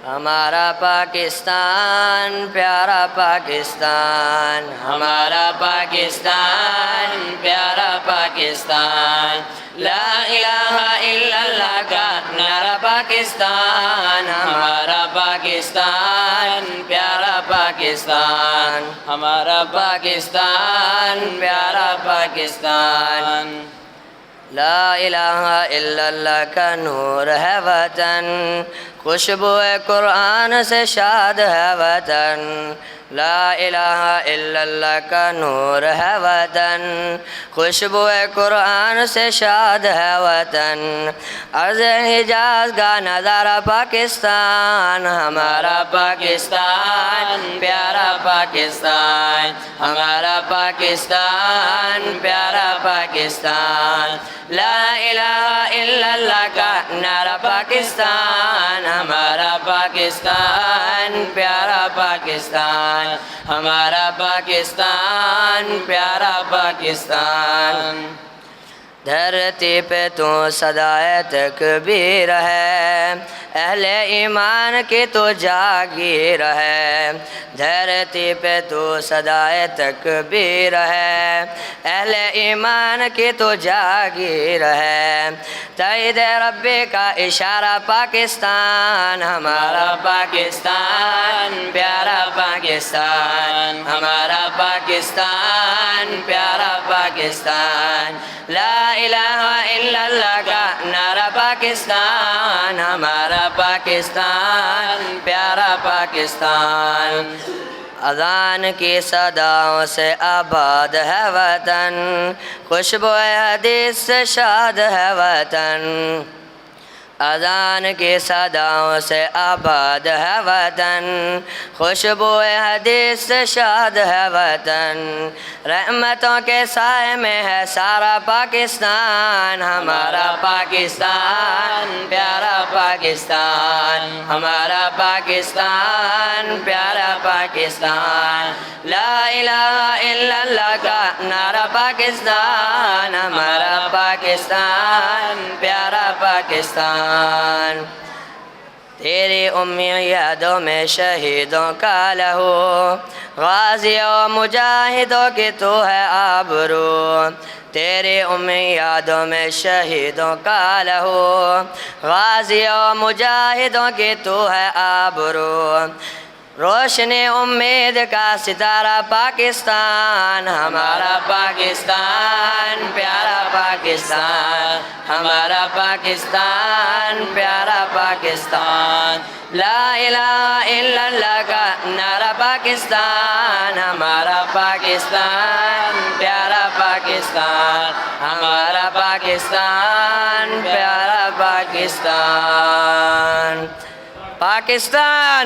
ہمارا پاکستان پیارا پاکستان، ہمارا پاکستان پیارا پاکستان، لا الہ الا اللہ کا نعرہ پاکستان، ہمارا پاکستان پیارا پاکستان، ہمارا پاکستان پیارا پاکستان، لا الہ الا اللہ کا نور ہے وطن، خوشبو قرآن سے شاد ہے وطن، لا الہ الا اللہ کا نور ہے وطن، خوشبو قرآن سے شاد ہے وطن، عرض حجاز کا نظارہ پاکستان، ہمارا پاکستان پیارا پاکستان، ہمارا پاکستان پیارا پاکستان، لا الہ الا اللہ کا نعرہ پاکستان، ہمارا پاکستان پیارا پاکستان، ہمارا پاکستان پیارا پاکستان، دھرتی پہ تو صدائے تکبیر ہے، اہل ایمان کی تو جاگیر ہے، دھرتی پہ تو صدائے تکبیر ہے، اہل ایمان کی تو جاگیر ہے، تائید ربی کا اشارہ پاکستان، ہمارا پاکستان پیارا پاکستان، ہمارا پاکستان پیارا پاکستان، لا الہ الا اللہ کا نعرہ پاکستان، ہمارا پاکستان پیارا پاکستان، اذان کی صداؤں سے آباد ہے وطن، خوشبو حدیث سے شاد ہے وطن، اذان کی صداؤں سے آباد ہے وطن، خوشبو حدیث سے شاد ہے وطن، رحمتوں کے سائے میں ہے سارا پاکستان، ہمارا پاکستان پیارا پاکستان، ہمارا پاکستان پیارا پاکستان، لا الہ الا اللہ کا نعرہ پاکستان، ہمارا پاکستان پیارا پاکستان، تیری امی یادوں میں شہیدوں کا لہو، غازیوں مجاہدوں کی تو ہے آبرو، تیری امی یادوں میں شہیدوں کا لہو، غازیوں مجاہدوں کی تو ہے آبرو، روشنی امید کا ستارہ پاکستان، ہمارا پاکستان پیارا پاکستان، ہمارا پاکستان پیارا پاکستان، لا الہ الا اللہ کا نعرہ پاکستان، ہمارا پاکستان پیارا پاکستان، ہمارا پاکستان پیارا پاکستان، پاکستان